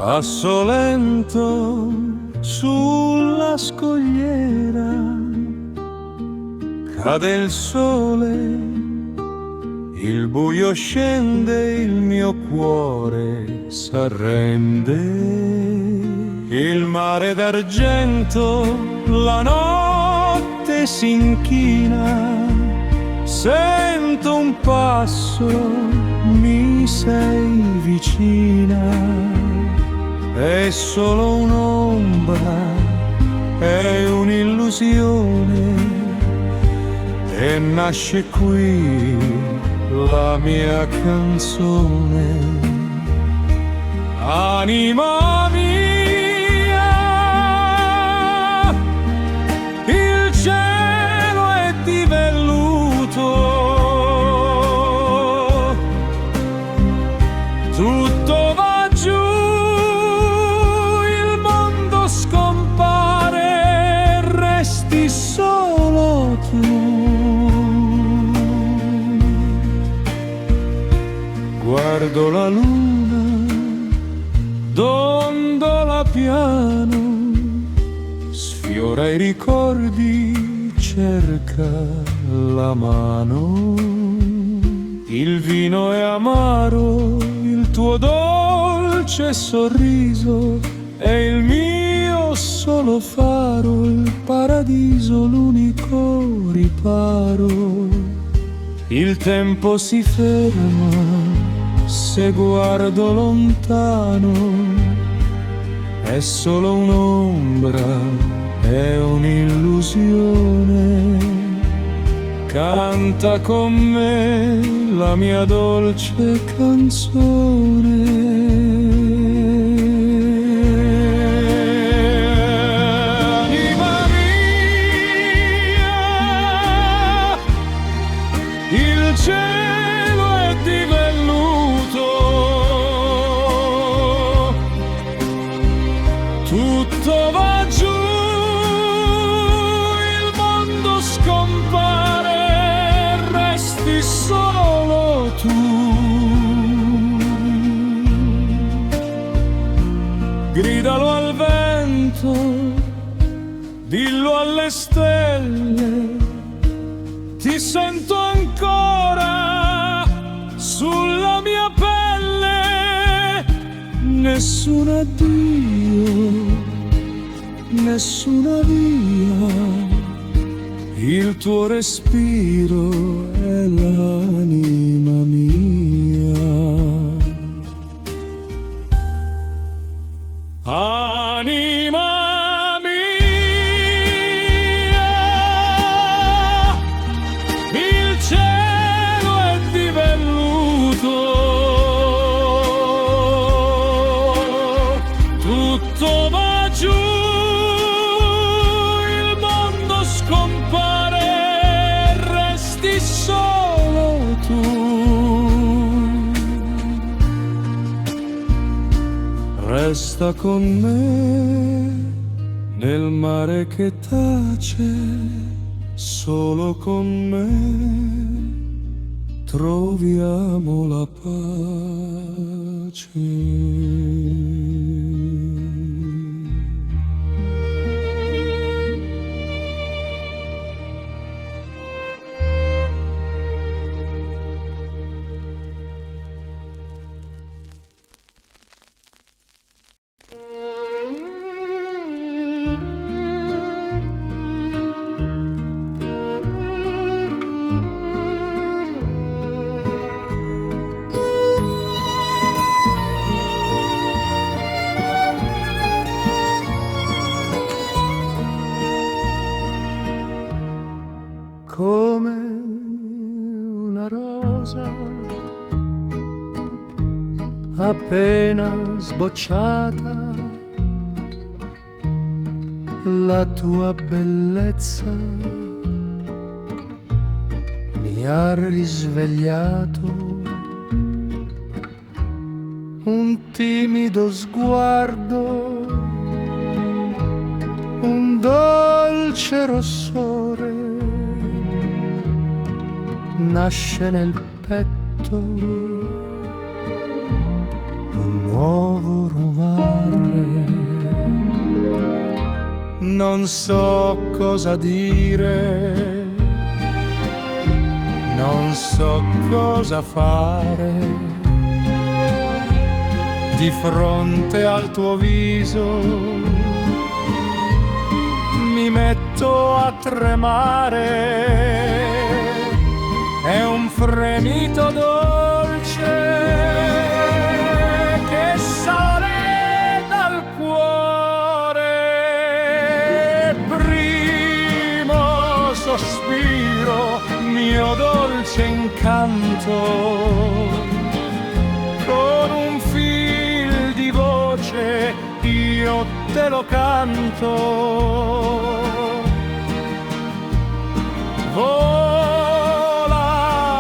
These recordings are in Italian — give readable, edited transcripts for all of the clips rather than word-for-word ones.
Passo lento sulla scogliera, cade il sole, il buio scende, il mio cuore s'arrende. Il mare d'argento, la notte s'inchina, sento un passo, mi sei vicina. È solo un'ombra, è un'illusione, e nasce qui la mia canzone. Anima mia, il cielo è di velluto, tutto va giù, il mondo scompare, resti solo tu. Guardo la luna, dondola piano, sfiora i ricordi, cerca la mano. Il vino è amaro, il tuo dolce sorriso è il mio solo faro, il paradiso, l'unico riparo. Il tempo si ferma se guardo lontano, è solo un'ombra, è un'illusione. Canta con me la mia dolce canzone. Anima mia, il cielo è di velluto, tutto va giù, il mondo scompare, resti solo tu. Gridalo al vento, dillo alle stelle, ti sento ancora sulla mia pelle. Nessun addio, nessuna via, il tuo respiro è l'anima mia. Anima mia, il cielo è di velluto, tutto va giù, il mondo scompare, resti solo tu. Resta con me nel mare che tace, solo con me troviamo la pace. Come una rosa appena sbocciata, la tua bellezza mi ha risvegliato. Un timido sguardo, un dolce rossore nasce nel petto, un nuovo romano. non so cosa dire, non so cosa fare di fronte al tuo viso. Mi metto a tremare, è un fremito dolce che sale dal cuore. Primo sospiro, mio dolce incanto, con un fil di voce io te lo canto. Vola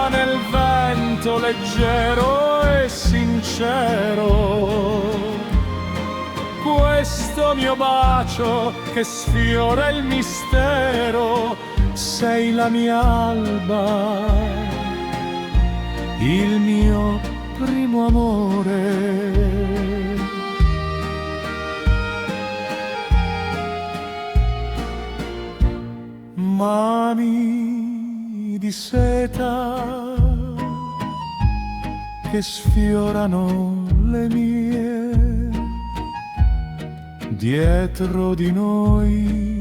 nel vento leggero e sincero, questo mio bacio che sfiora il mistero. Sei la mia alba, il mio primo amore. Mani di seta che sfiorano le mie, dietro di noi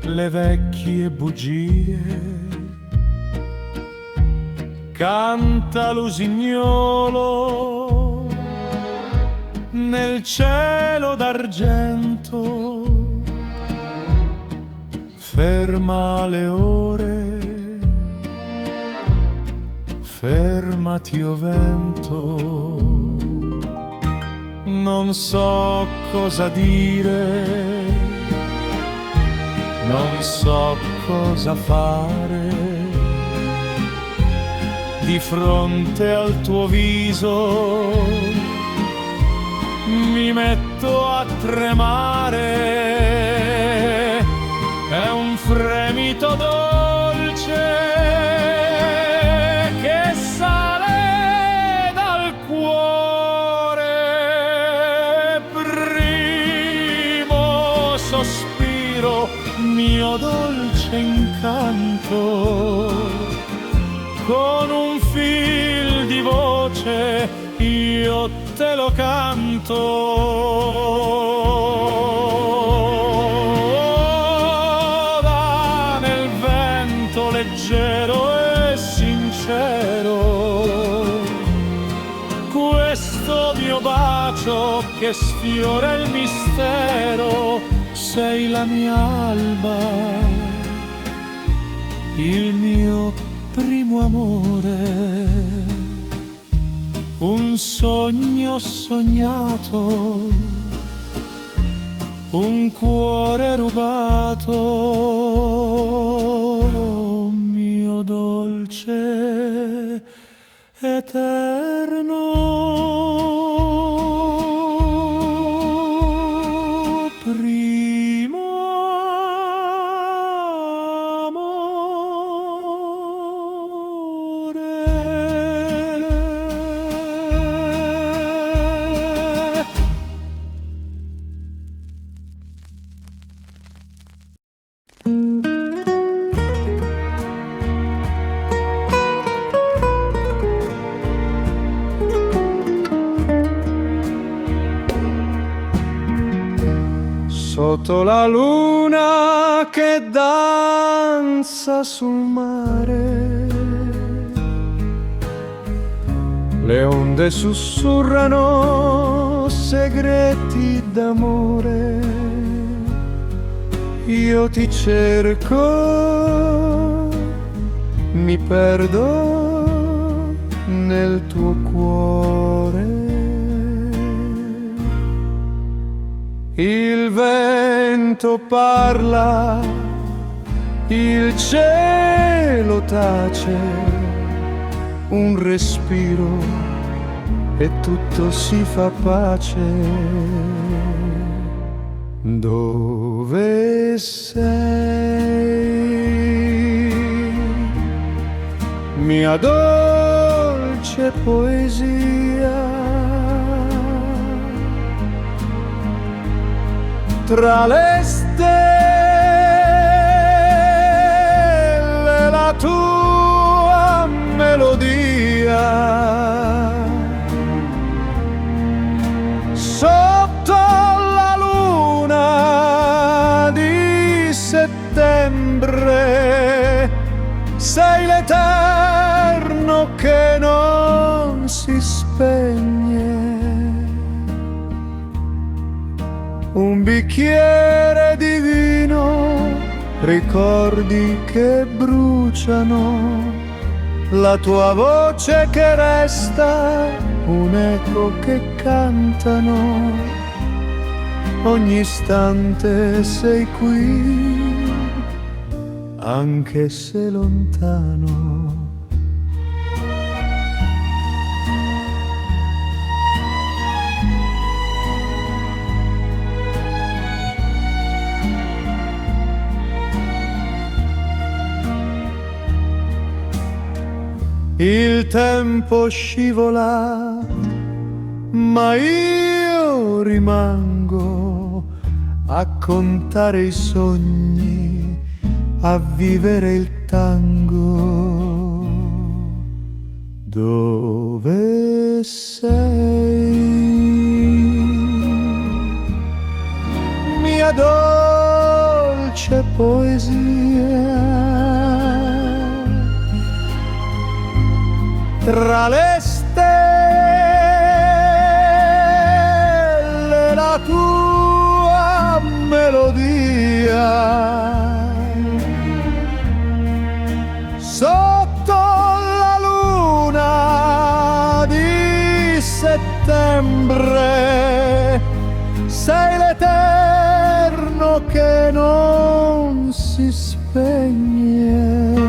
le vecchie bugie. Canta l'usignolo nel cielo d'argento, ferma le ore, fermati o vento. Non so cosa dire, non so cosa fare di fronte al tuo viso. Mi metto a tremare, è un fremito dolce che sale dal cuore. Primo sospiro, mio dolce incanto, con un fil di voce io te lo canto. Va nel vento leggero e sincero, questo mio bacio che sfiora il mistero. Sei la mia alba, il mio primo amore, un sogno sognato, un cuore rubato, mio dolce eterno primo sotto la luna che danza sul mare, le onde sussurrano segreti d'amore. Io ti cerco, mi perdo nel tuo cuore. Il vento parla, il cielo tace, un respiro e tutto si fa pace. Dove sei, mia dolce poesia? tra le stelle la tua melodia. Sotto la luna di settembre sei l'eterno che non si spegne. Un bicchiere di vino, ricordi che bruciano, la tua voce che resta, un eco che cantano. Ogni istante sei qui, anche se lontano. Il tempo scivola, ma io rimango a contare i sogni, a vivere il tango. Dove sei, mia dolce poesia? Tra le stelle la tua melodia. Sotto la luna di settembre sei l'eterno che non si spegne.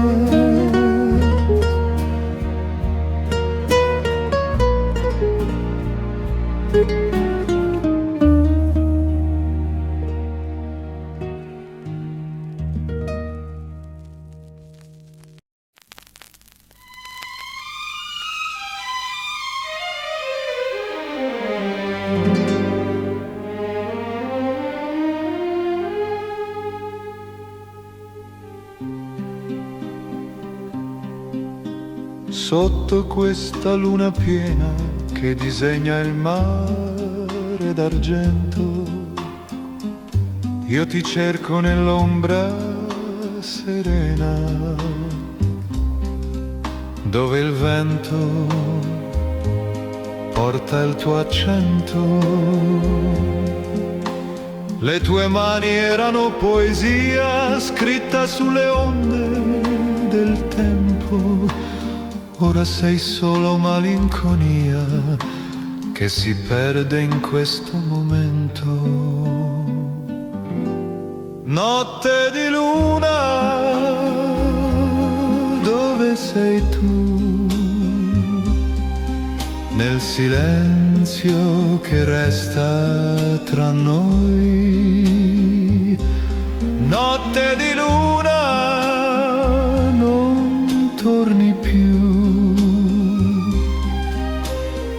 Sotto questa luna piena che disegna il mare d'argento, io ti cerco nell'ombra serena, dove il vento porta il tuo accento. Le tue mani erano poesia scritta sulle onde del tempo. Ora sei solo malinconia che si perde in questo momento. Notte di luna, dove sei tu? Nel silenzio che resta tra noi. Notte di luna, non torni più,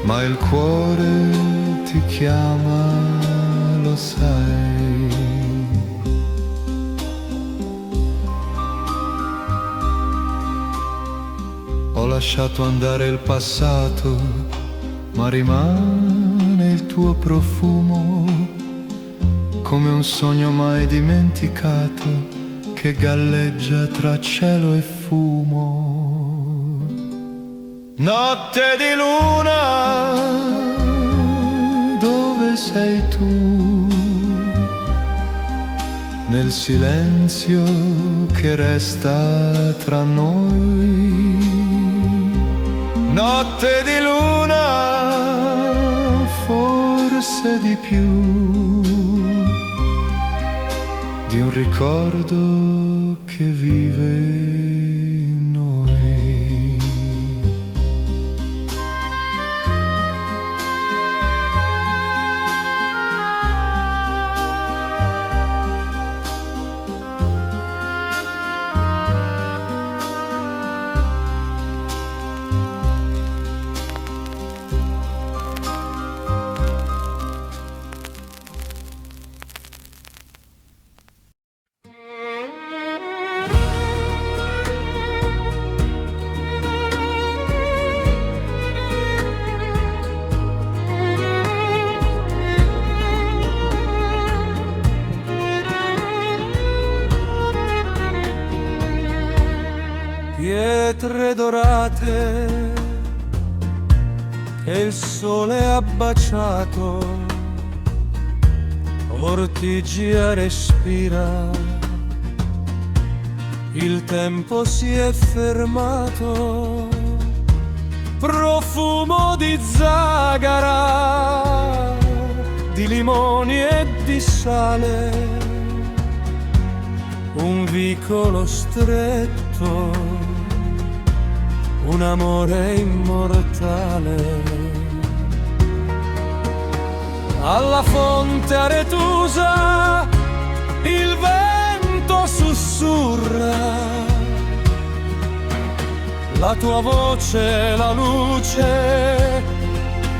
ma il cuore ti chiama, lo sai. Ho lasciato andare il passato, ma rimane il tuo profumo, come un sogno mai dimenticato che galleggia tra cielo e fumo. Notte di luna, dove sei tu? Nel silenzio che resta tra noi. Notte di luna, forse di più, di un ricordo che vive notte che il sole ha baciato, Ortigia respira, il tempo si è fermato, profumo di zagara, di limoni e di sale, un vicolo stretto, un amore immortale. Alla fonte aretusa il vento sussurra, la tua voce, la luce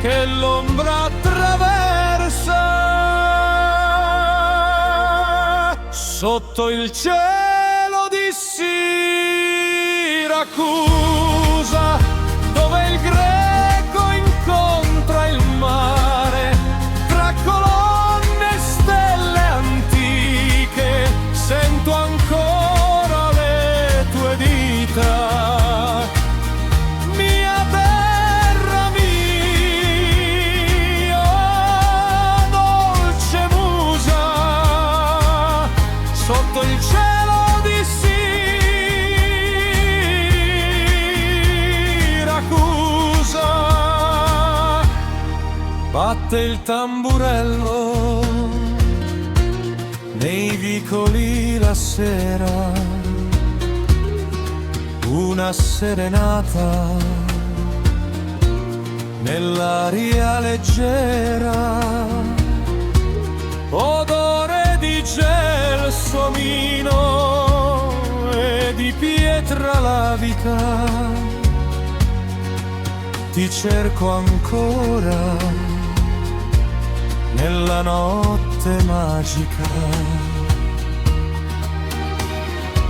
che l'ombra attraversa, sotto il cielo di Siracusa, dove il greco incontra il mare, tra colonne e stelle antiche, sento ancora le tue dita. Mia terra mia, dolce musa, sotto il cielo di Siracusa, batte il tamburello nei vicoli la sera, una serenata nell'aria leggera, odore di gelsomino e di pietra lavica. Ti cerco ancora nella notte magica.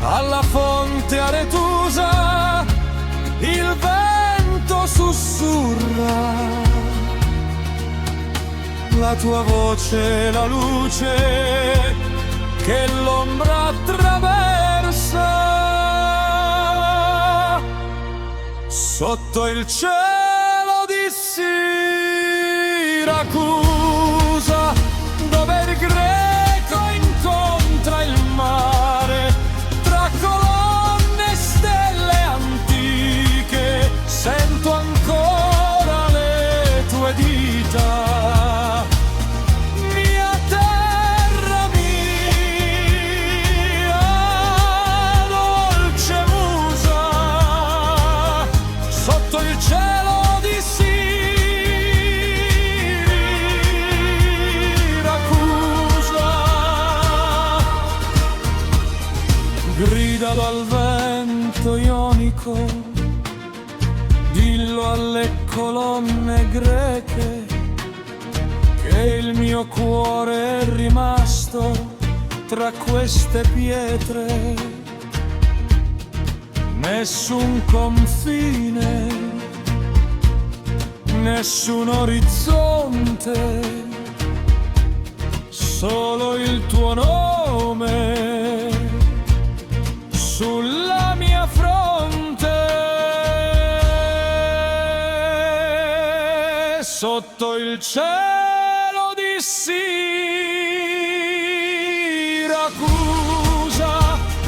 Alla fonte aretusa il vento sussurra, la tua voce, la luce che l'ombra attraversa, sotto il cielo di Siracusa, dove il greco incontra il mare, tra colonne e stelle antiche, sento ancora le tue dita. Mia terra mia, dolce musa, sotto il cielo di Siracusa, grida dal vento ionico, dillo alle colonne greche che il mio cuore è rimasto tra queste pietre. Nessun confine, nessun orizzonte, solo il tuo nome sulla mia fronte, sotto il cielo di Siracusa,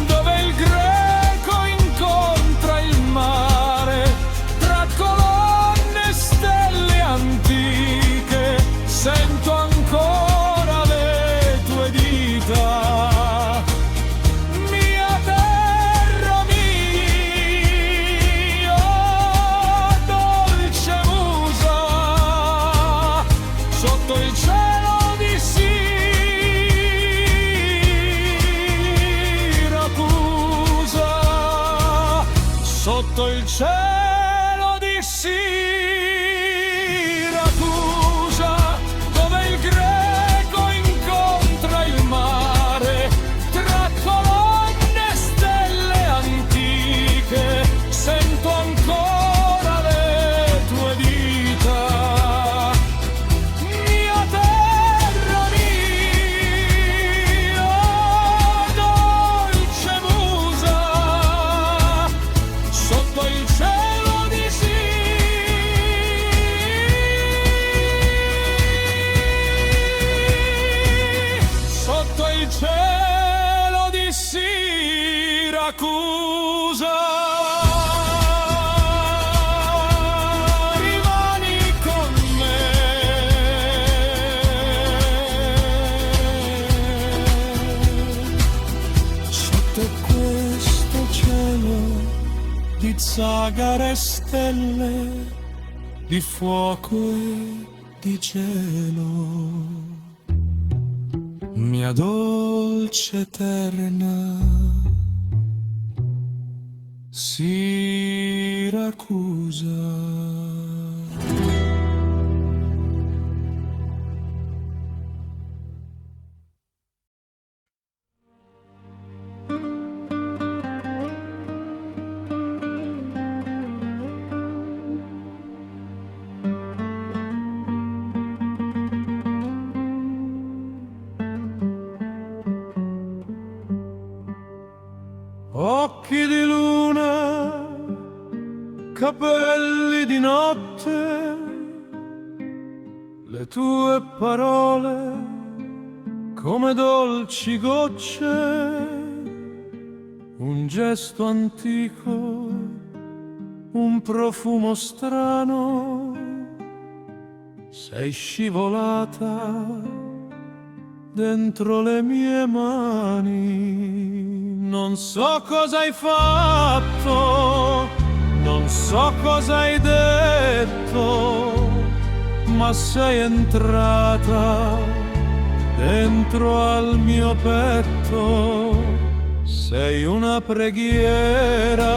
dove il greco incontra il mare, tra colonne e stelle antiche, sento ancora le tue dita. Mia terra mia, dolce musa, sotto il cielo di Siracusa, sotto il cielo di Siracusa, dove il greco incontra il mare, tra colonne e stelle antiche, sento ancora le tue dita. Mia terra mia, dolce musa, sotto il cielo sagare stelle di fuoco e di gelo. Mia dolce eterna Siracusa. Occhi di luna, capelli di notte, le tue parole come dolci gocce, un gesto antico, un profumo strano, sei scivolata dentro le mie mani. Non so cosa hai fatto, non so cosa hai detto, ma sei entrata dentro al mio petto. Sei una preghiera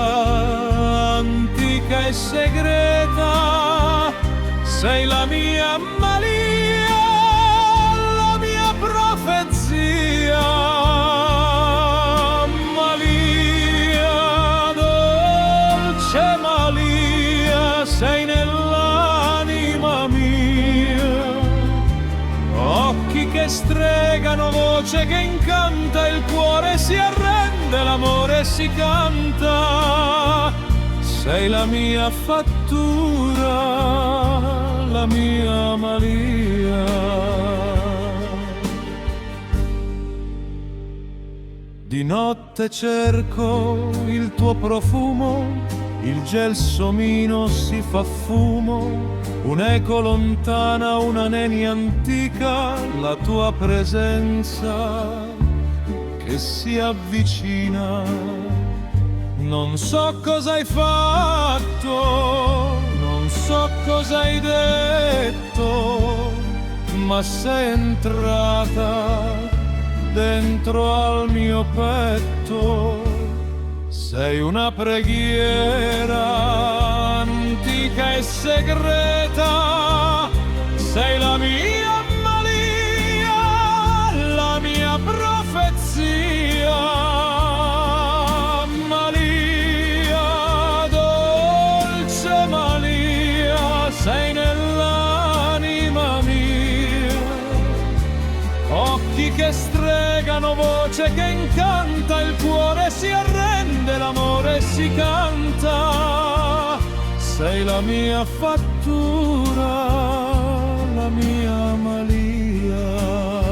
antica e segreta, sei la mia malia, la mia profezia. Sei nell'anima mia, occhi che stregano, voce che incanta, il cuore si arrende, l'amore si canta. Sei la mia fattura, la mia malia. Di notte cerco il tuo profumo, il gelsomino si fa fumo, un'eco lontana, una nenia antica, la tua presenza che si avvicina. Non so cosa hai fatto, non so cosa hai detto, ma sei entrata dentro al mio petto. Sei una preghiera antica e segreta, sei la mia malia, la mia profezia. Malia, dolce Malia, sei nell'anima mia. Occhi che stregano, voce che incanta, il cuore si arrende, l'amore si canta. Sei la mia fattura, la mia malia.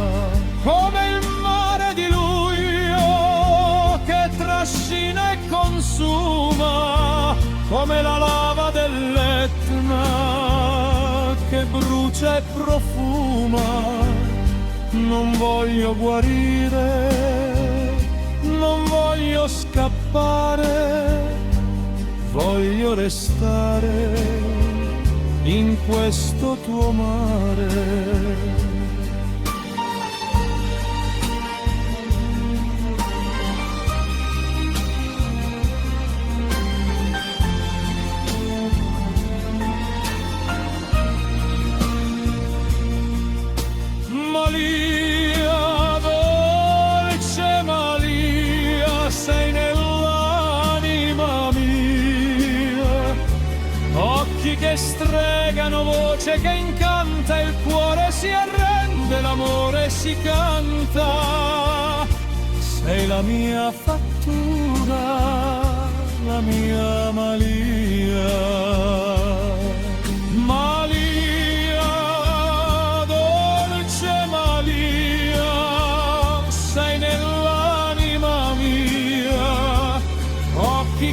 Come il mare di luglio che trascina e consuma, come la lava dell'Etna che brucia e profuma. Non voglio guarire, non voglio scappare, voglio restare in questo tuo mare. Malia, dolce Malia, sei nell'anima mia. Occhi che stregano, voce che incanta, il cuore si arrende, l'amore si canta. Sei la mia fattura, la mia malia.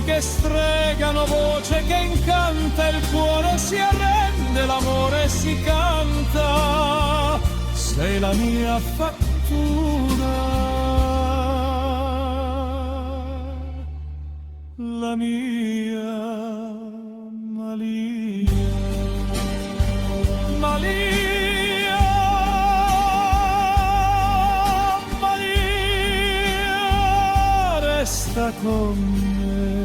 Che stregano, voce che incanta, il cuore si arrende, l'amore si canta. Sei la mia fattura, la mia Malia. Malia, Malia, resta con me.